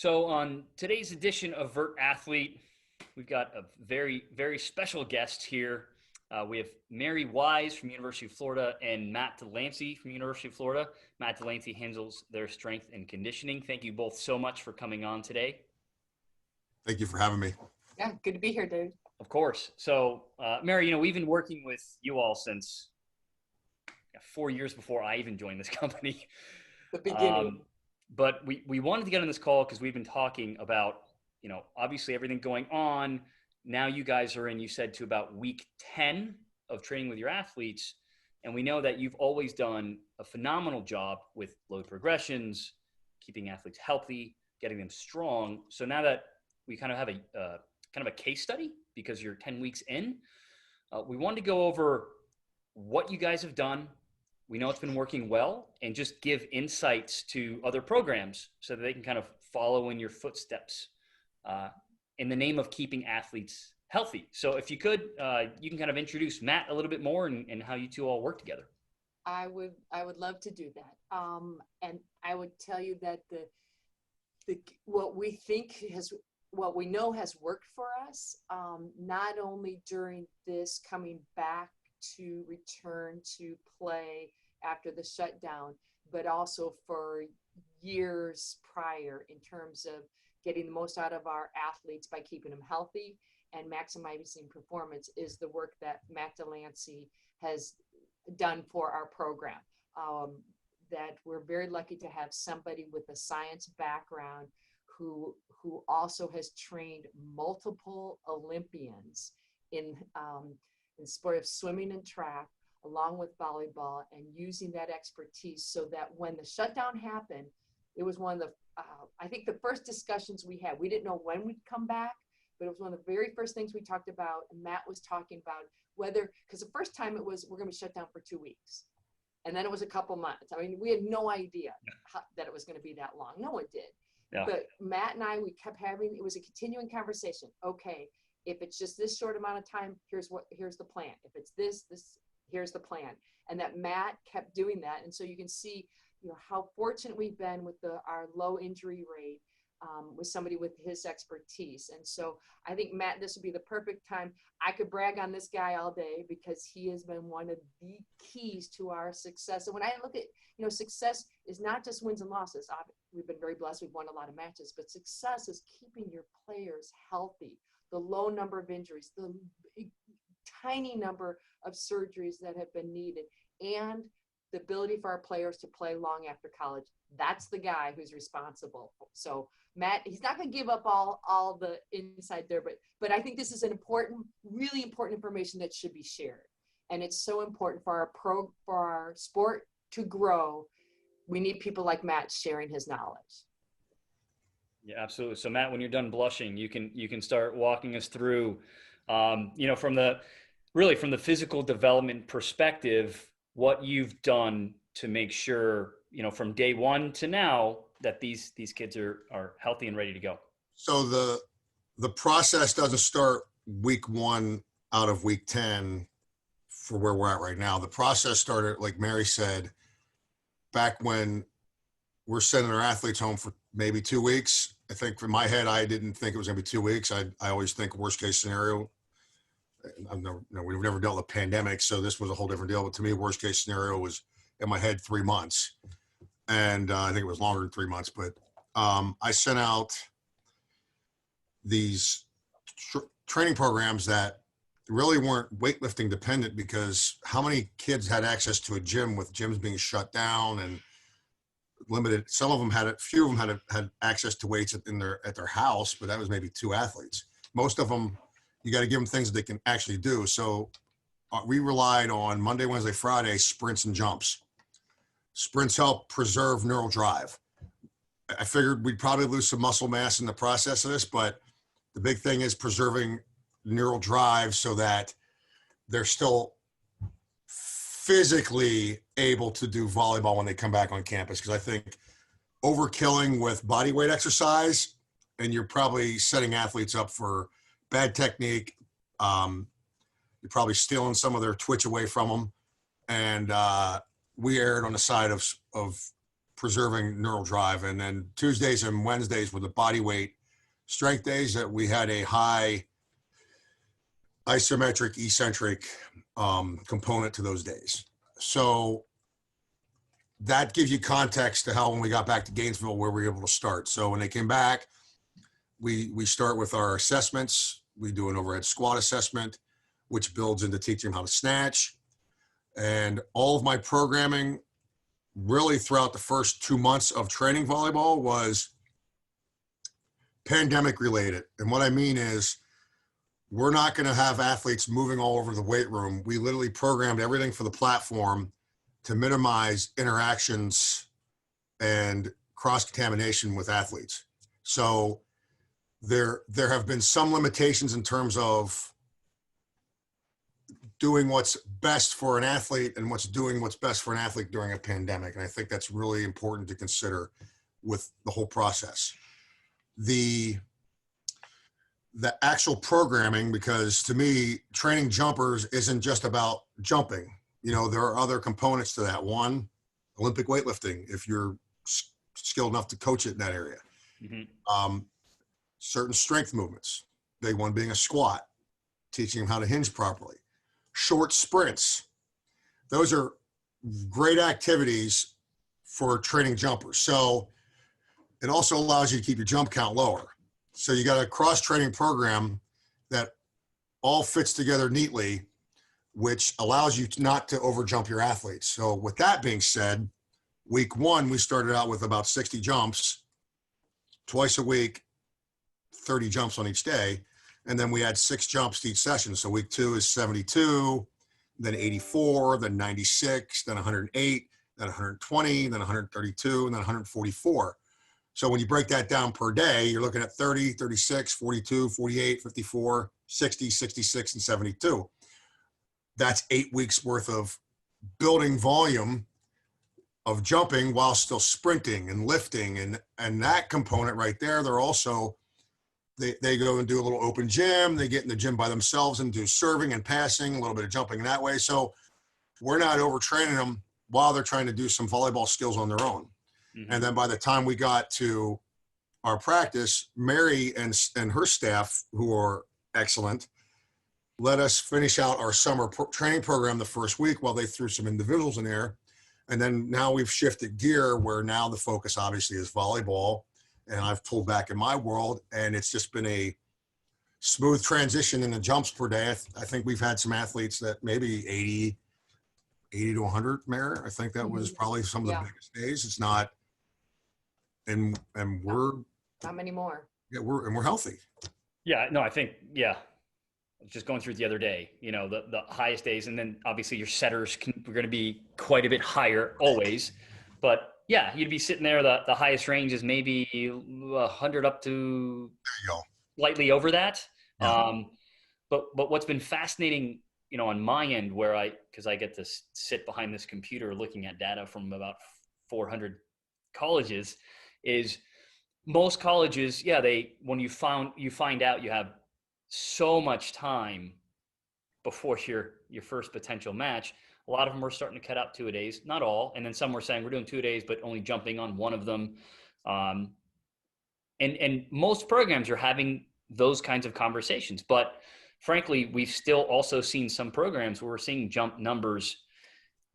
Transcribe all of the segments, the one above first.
So, on today's edition of Vert Athlete, we've got a very, very special guest here. We have Mary Wise from University of Florida and Matt Delancey from University of Florida. Matt Delancey handles their strength and conditioning. Thank you both so much for coming on today. Thank you for having me. Yeah, good to be here, dude. Of course. So, Mary, we've been working with you all since 4 years before I even joined this company. The beginning. But we wanted to get on this call because we've been talking about, obviously everything going on. Now you guys are in, you said, to about week 10 of training with your athletes. And we know that you've always done a phenomenal job with load progressions, keeping athletes healthy, getting them strong. So now that we kind of have a case study because you're 10 weeks in, we wanted to go over what you guys have done. We know it's been working well, and just give insights to other programs so that they can kind of follow in your footsteps in the name of keeping athletes healthy. So if you could, you can kind of introduce Matt a little bit more and how you two all work together. I would love to do that. And I would tell you that what we know has worked for us, not only during this coming back to return to play after the shutdown, but also for years prior in terms of getting the most out of our athletes by keeping them healthy and maximizing performance, is the work that Matt Delancey has done for our program. That we're very lucky to have somebody with a science background who also has trained multiple Olympians in the sport of swimming and track, along with volleyball, and using that expertise so that when the shutdown happened, it was one of the, I think the first discussions we had. We didn't know when we'd come back, but it was one of the very first things we talked about. And Matt was talking about whether, because the first time it was, we're going to be shut down for 2 weeks. And then it was a couple months. I mean, we had no idea that it was going to be that long. No one did. Yeah. But Matt and I, we kept having, it was a continuing conversation. Okay, if it's just this short amount of time, here's the plan. If it's this, here's the plan. And that Matt kept doing that. And so you can see, how fortunate we've been with our low injury rate with somebody with his expertise. And so I think, Matt, this would be the perfect time. I could brag on this guy all day because he has been one of the keys to our success. And when I look at, success is not just wins and losses. We've been very blessed. We've won a lot of matches, but success is keeping your players healthy, the low number of injuries, the tiny number of surgeries that have been needed, and the ability for our players to play long after college. That's the guy who's responsible. So Matt, he's not going to give up all the inside there, but I think this is an important, really important information that should be shared. And it's so important for our sport to grow. We need people like Matt sharing his knowledge. Yeah, absolutely. So Matt, when you're done blushing, you can start walking us through, from the physical development perspective, what you've done to make sure, from day one to now, that these kids are healthy and ready to go. So the process doesn't start week 1 out of week 10 for where we're at right now. The process started, like Mary said, back when we're sending our athletes home for maybe 2 weeks. I think in my head, I didn't think it was going to be 2 weeks. I always think worst case scenario. We've never dealt with pandemics, so this was a whole different deal. But to me, worst case scenario was in my head 3 months, and I think it was longer than 3 months. But I sent out these training programs that really weren't weightlifting dependent, because how many kids had access to a gym with gyms being shut down and limited? Some of them few of them had access to weights at their house, but that was maybe 2 athletes. Most of them, you got to give them things that they can actually do. So we relied on Monday, Wednesday, Friday, sprints and jumps. Sprints help preserve neural drive. I figured we'd probably lose some muscle mass in the process of this, but the big thing is preserving neural drive so that they're still physically able to do volleyball when they come back on campus. Because I think overkilling with body weight exercise, and you're probably setting athletes up for bad technique. You're probably stealing some of their twitch away from them. And we erred on the side of preserving neural drive. And then Tuesdays and Wednesdays were the body weight strength days that we had a high isometric eccentric component to those days. So that gives you context to how, when we got back to Gainesville, where we were able to start. So when they came back, we start with our assessments. We do an overhead squat assessment, which builds into teaching them how to snatch. And all of my programming really throughout the first 2 months of training volleyball was pandemic related. And what I mean is, we're not going to have athletes moving all over the weight room. We literally programmed everything for the platform to minimize interactions and cross-contamination with athletes. So there have been some limitations in terms of doing what's best for an athlete and doing what's best for an athlete during a pandemic. And I think that's really important to consider with the whole process. The actual programming, because to me, training jumpers isn't just about jumping. You know, there are other components to that. One, Olympic weightlifting, if you're skilled enough to coach it in that area. Mm-hmm. Certain strength movements, big one being a squat, teaching them how to hinge properly. Short sprints, those are great activities for training jumpers. So it also allows you to keep your jump count lower. So you got a cross-training program that all fits together neatly, which allows you not to overjump your athletes. So with that being said, week 1, we started out with about 60 jumps, twice a week, 30 jumps on each day. And then we had 6 jumps each session. So week 2 is 72, then 84, then 96, then 108, then 120, then 132, and then 144. So when you break that down per day, you're looking at 30, 36, 42, 48, 54, 60, 66, and 72. That's 8 weeks worth of building volume of jumping while still sprinting and lifting. And that component right there, they're also, they go and do a little open gym. They get in the gym by themselves and do serving and passing, a little bit of jumping that way. So we're not overtraining them while they're trying to do some volleyball skills on their own. Mm-hmm. And then by the time we got to our practice, Mary and her staff, who are excellent, let us finish out our summer training program the first week while they threw some individuals in there. And then now we've shifted gear where now the focus obviously is volleyball. And I've pulled back in my world, and it's just been a smooth transition in the jumps per day. I think we've had some athletes that maybe 80 to 100, Mary. I think that was probably some of the biggest days. It's not, and we're not many more. Yeah, we're healthy. Yeah, no, I think, I was just going through it the other day, you know, the highest days, and then obviously your setters we're going to be quite a bit higher always, but yeah, you'd be sitting there, the highest range is maybe 100 up to slightly over that. Yeah. But what's been fascinating, you know, on my end, because I get to sit behind this computer looking at data from about 400 colleges, is most colleges, when you find out you have so much time before your first potential match, a lot of them are starting to cut out 2-a-days, not all. And then some were saying we're doing 2-a-days, but only jumping on one of them. And most programs are having those kinds of conversations. But frankly, we've still also seen some programs where we're seeing jump numbers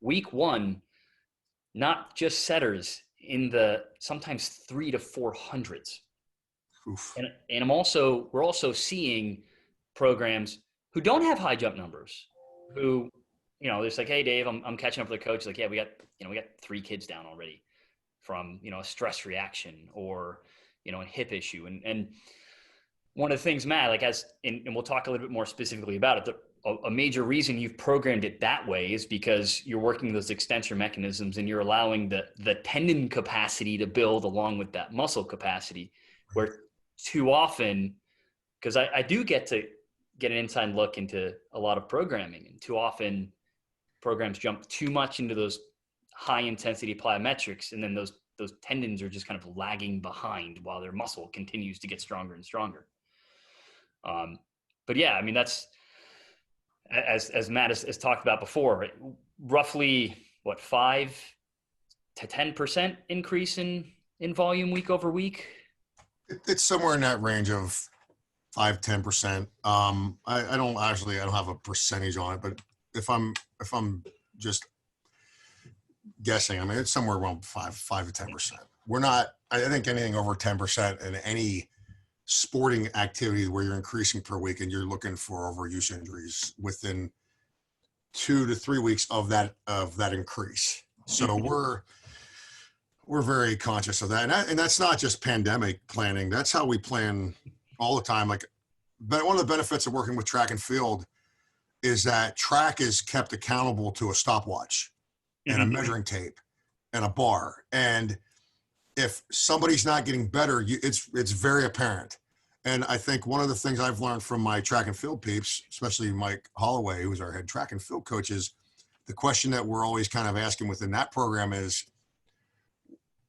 week 1, not just setters, in the sometimes 300 to 400s. Oof. And we're also seeing programs who don't have high jump numbers, who, you know, it's like, hey, Dave, I'm catching up with the coach. Like, yeah, we got 3 kids down already from, you know, a stress reaction or, you know, a hip issue. And one of the things, Matt, and we'll talk a little bit more specifically about it, a major reason you've programmed it that way is because you're working those extensor mechanisms and you're allowing the tendon capacity to build along with that muscle capacity, where too often, because I do get to get an inside look into a lot of programming, and too often programs jump too much into those high intensity plyometrics, and then those tendons are just kind of lagging behind while their muscle continues to get stronger and stronger. But yeah, I mean, that's, as Matt has talked about before, right? Roughly 5 to 10% increase in volume week over week? It's somewhere in that range of 5-10%. I don't have a percentage on it, but if I'm just guessing, I mean, it's somewhere around 5 to 10%. We're not, I think anything over 10% in any sporting activity where you're increasing per week and you're looking for overuse injuries within 2 to 3 weeks of that increase. So we're very conscious of that. And that's not just pandemic planning. That's how we plan all the time. But one of the benefits of working with track and field is that track is kept accountable to a stopwatch and a measuring tape and a bar. And if somebody's not getting better, it's very apparent. And I think one of the things I've learned from my track and field peeps, especially Mike Holloway, who's our head track and field coach, is the question that we're always kind of asking within that program is,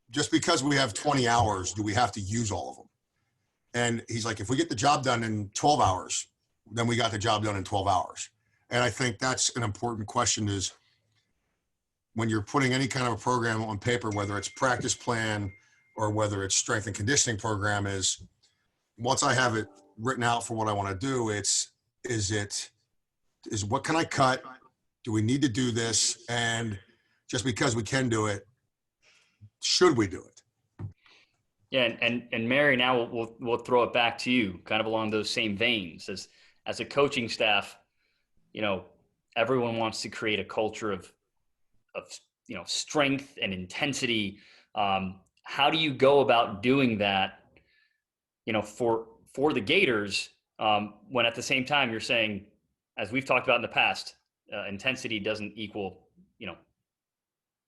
just because we have 20 hours, do we have to use all of them? And he's like, if we get the job done in 12 hours, then we got the job done in 12 hours. And I think that's an important question, is when you're putting any kind of a program on paper, whether it's practice plan or whether it's strength and conditioning program, is once I have it written out for what I want to do, is what can I cut? Do we need to do this? And just because we can do it, should we do it? Yeah, and Mary, now we'll throw it back to you, kind of along those same veins. As a coaching staff, everyone wants to create a culture of strength and intensity. How do you go about doing that, for the Gators, when at the same time you're saying, as we've talked about in the past, intensity doesn't equal,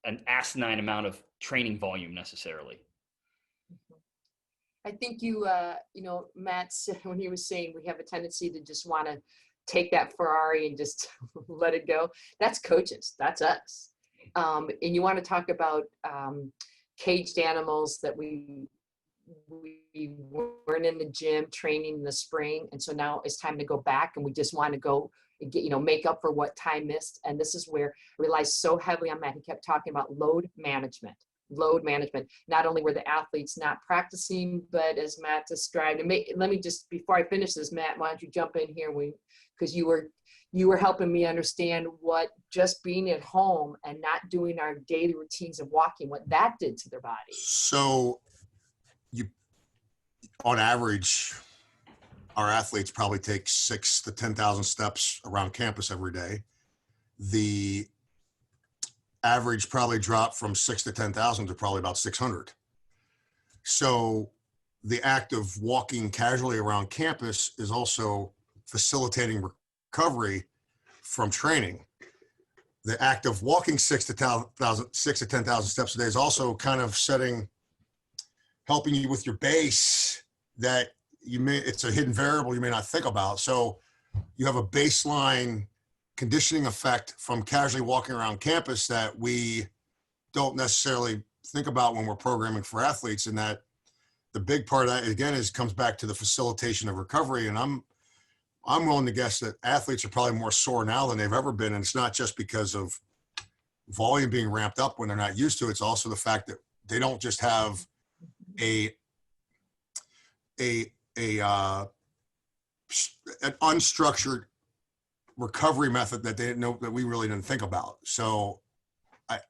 an asinine amount of training volume necessarily? I think Matt said when he was saying we have a tendency to just want to take that Ferrari and just let it go. That's coaches. That's us. And you want to talk about caged animals that we weren't in the gym training in the spring. And so now it's time to go back, and we just want to go and get, make up for what time missed. And this is where I relies so heavily on Matt. He kept talking about load management. Not only were the athletes not practicing, but as Matt described, and let me just, before I finish this, Matt, why don't you jump in here? Because you were helping me understand what just being at home and not doing our daily routines of walking, what that did to their bodies. So on average, our athletes probably take 6,000 to 10,000 steps around campus every day. The average probably dropped from 6,000 to 10,000 to probably about 600. So the act of walking casually around campus is also facilitating recovery from training. The act of walking 6,000 to 10,000 steps a day is also kind of helping you with your base that it's a hidden variable you may not think about. So you have a baseline conditioning effect from casually walking around campus that we don't necessarily think about when we're programming for athletes. And that the big part of that, again, comes back to the facilitation of recovery. And I'm willing to guess that athletes are probably more sore now than they've ever been. And it's not just because of volume being ramped up when they're not used to it. It's also the fact that they don't just have an unstructured recovery method that they didn't know, that we really didn't think about. So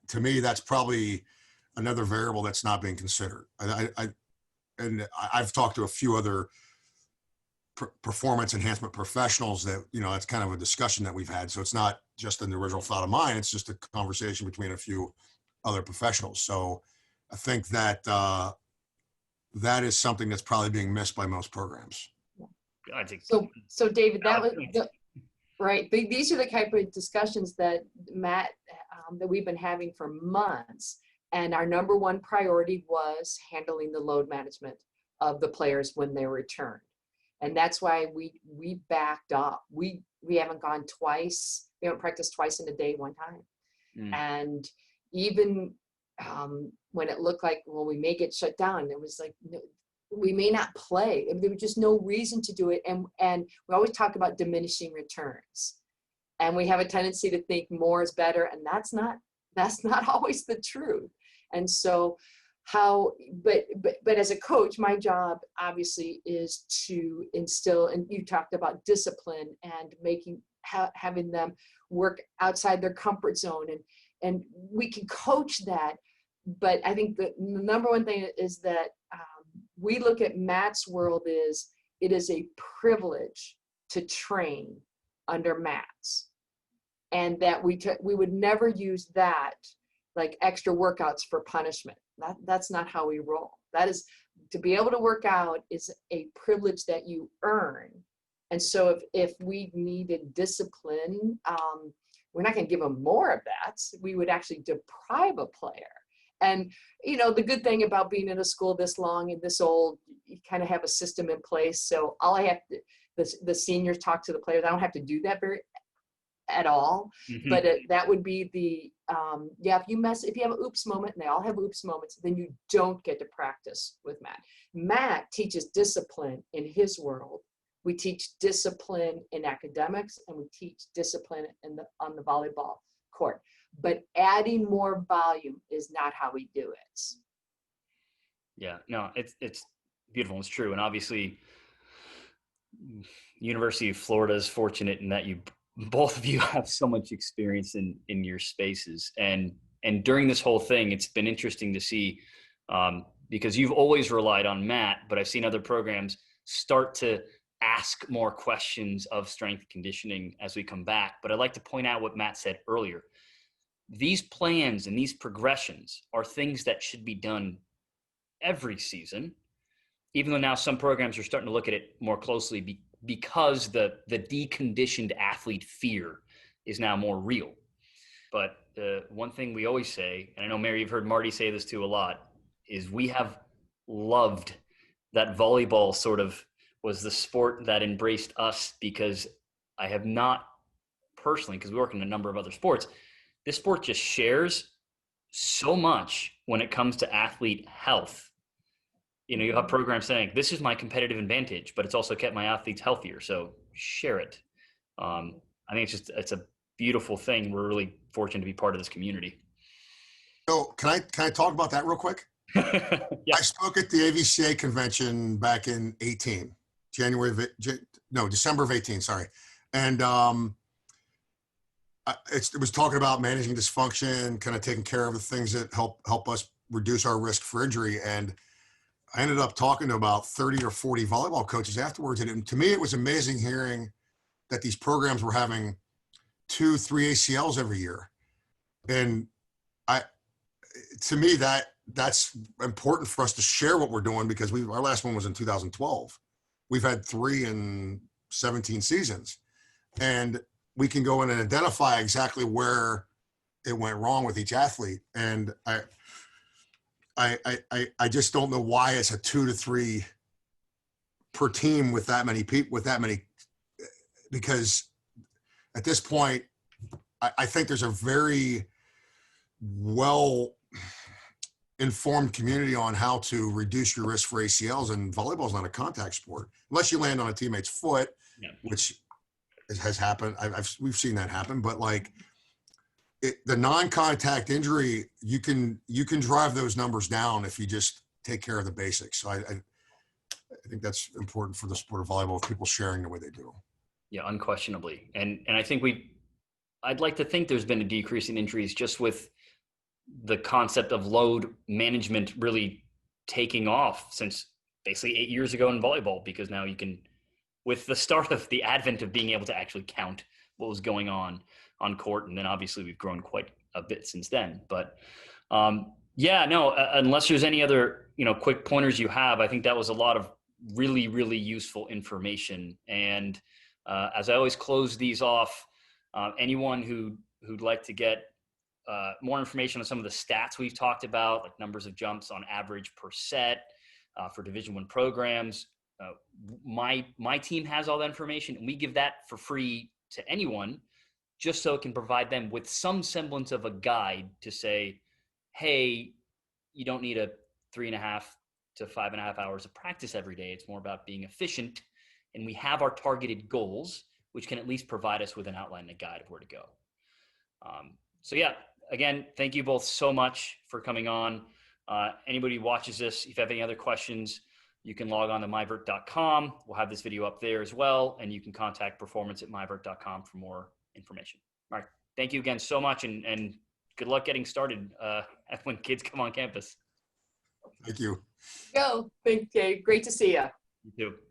to me, that's probably another variable that's not being considered. I've talked to a few other performance enhancement professionals that, that's kind of a discussion that we've had. So it's not just an original thought of mine. It's just a conversation between a few other professionals. So I think that that is something that's probably being missed by most programs. I think so David, that was right. These are the type of discussions that Matt, that we've been having for months. And our number one priority was handling the load management of the players when they returned. And that's why we backed up. We haven't gone twice. We haven't practiced twice in a day one time. And even when it looked like, well, we may get shut down, it was like, no, we may not play. There was just no reason to do it. And we always talk about diminishing returns. And we have a tendency to think more is better. And that's not always the truth. And so but as a coach, my job obviously is to instill, and you talked about discipline and having them work outside their comfort zone, and we can coach that. But I think the number one thing is that we look at Matt's world is it is a privilege to train under Matt's, and that we would never use that like extra workouts for punishment. That's not how we roll. That is, to be able to work out is a privilege that you earn. And so if we needed discipline, we're not going to give them more of that. We would actually deprive a player. And, the good thing about being in a school this long and this old, you kind of have a system in place. So all I have to, the seniors talk to the players. I don't have to do that at all. Mm-hmm. But that would be the, if you have an oops moment, and they all have oops moments, then you don't get to practice with Matt. Matt teaches discipline in his world. We teach discipline in academics, and we teach discipline on the volleyball court. But adding more volume is not how we do it. Yeah, no, it's beautiful. It's true. And obviously, University of Florida is fortunate in that both of you have so much experience in your spaces. And during this whole thing, it's been interesting to see because you've always relied on Matt, but I've seen other programs start to ask more questions of strength conditioning as we come back. But I'd like to point out what Matt said earlier. These plans and these progressions are things that should be done every season, even though now some programs are starting to look at it more closely because the deconditioned athlete fear is now more real. But the one thing we always say, and I know, Mary, you've heard Marty say this too a lot, is we have loved that volleyball sort of was the sport that embraced us, because I have not personally, because we work in a number of other sports, this sport just shares so much when it comes to athlete health. You have programs saying, this is my competitive advantage, but it's also kept my athletes healthier. So share it. I think it's a beautiful thing. We're really fortunate to be part of this community. So can I talk about that real quick? Yeah. I spoke at the AVCA convention back in December of 18, sorry. And it was talking about managing dysfunction, kind of taking care of the things that help us reduce our risk for injury. And I ended up talking to about 30 or 40 volleyball coaches afterwards. And to me, it was amazing hearing that these programs were having 2-3 ACLs every year. And to me, that's important for us to share what we're doing, because our last one was in 2012. We've had 3 in 17 seasons, and we can go in and identify exactly where it went wrong with each athlete. And I just don't know why it's a 2 to 3 per team with that many people, because at this point, I think there's a very well informed community on how to reduce your risk for ACLs, and volleyball is not a contact sport unless you land on a teammate's foot, which has happened. We've seen that happen, but the non-contact injury, you can drive those numbers down if you just take care of the basics. So I think that's important for the sport of volleyball, people sharing the way they do. Yeah, unquestionably. And I think I'd like to think there's been a decrease in injuries just with the concept of load management really taking off since basically 8 years ago in volleyball, because now you can, with the start of the advent of being able to actually count what was going on court. And then obviously we've grown quite a bit since then, but unless there's any other, quick pointers you have, I think that was a lot of really, really useful information. And as I always close these off, anyone who'd like to get more information on some of the stats we've talked about, like numbers of jumps on average per set for Division I programs, my team has all that information, and we give that for free to anyone, just so it can provide them with some semblance of a guide to say, hey, you don't need a 3.5 to 5.5 hours of practice every day. It's more about being efficient, and we have our targeted goals, which can at least provide us with an outline and a guide of where to go. again, thank you both so much for coming on. Anybody who watches this, if you have any other questions, you can log on to myvert.com. We'll have this video up there as well, and you can contact performance@myvert.com for more information. All right. Thank you again so much, and good luck getting started when kids come on campus. Thank you. Go. Great to see you. You too.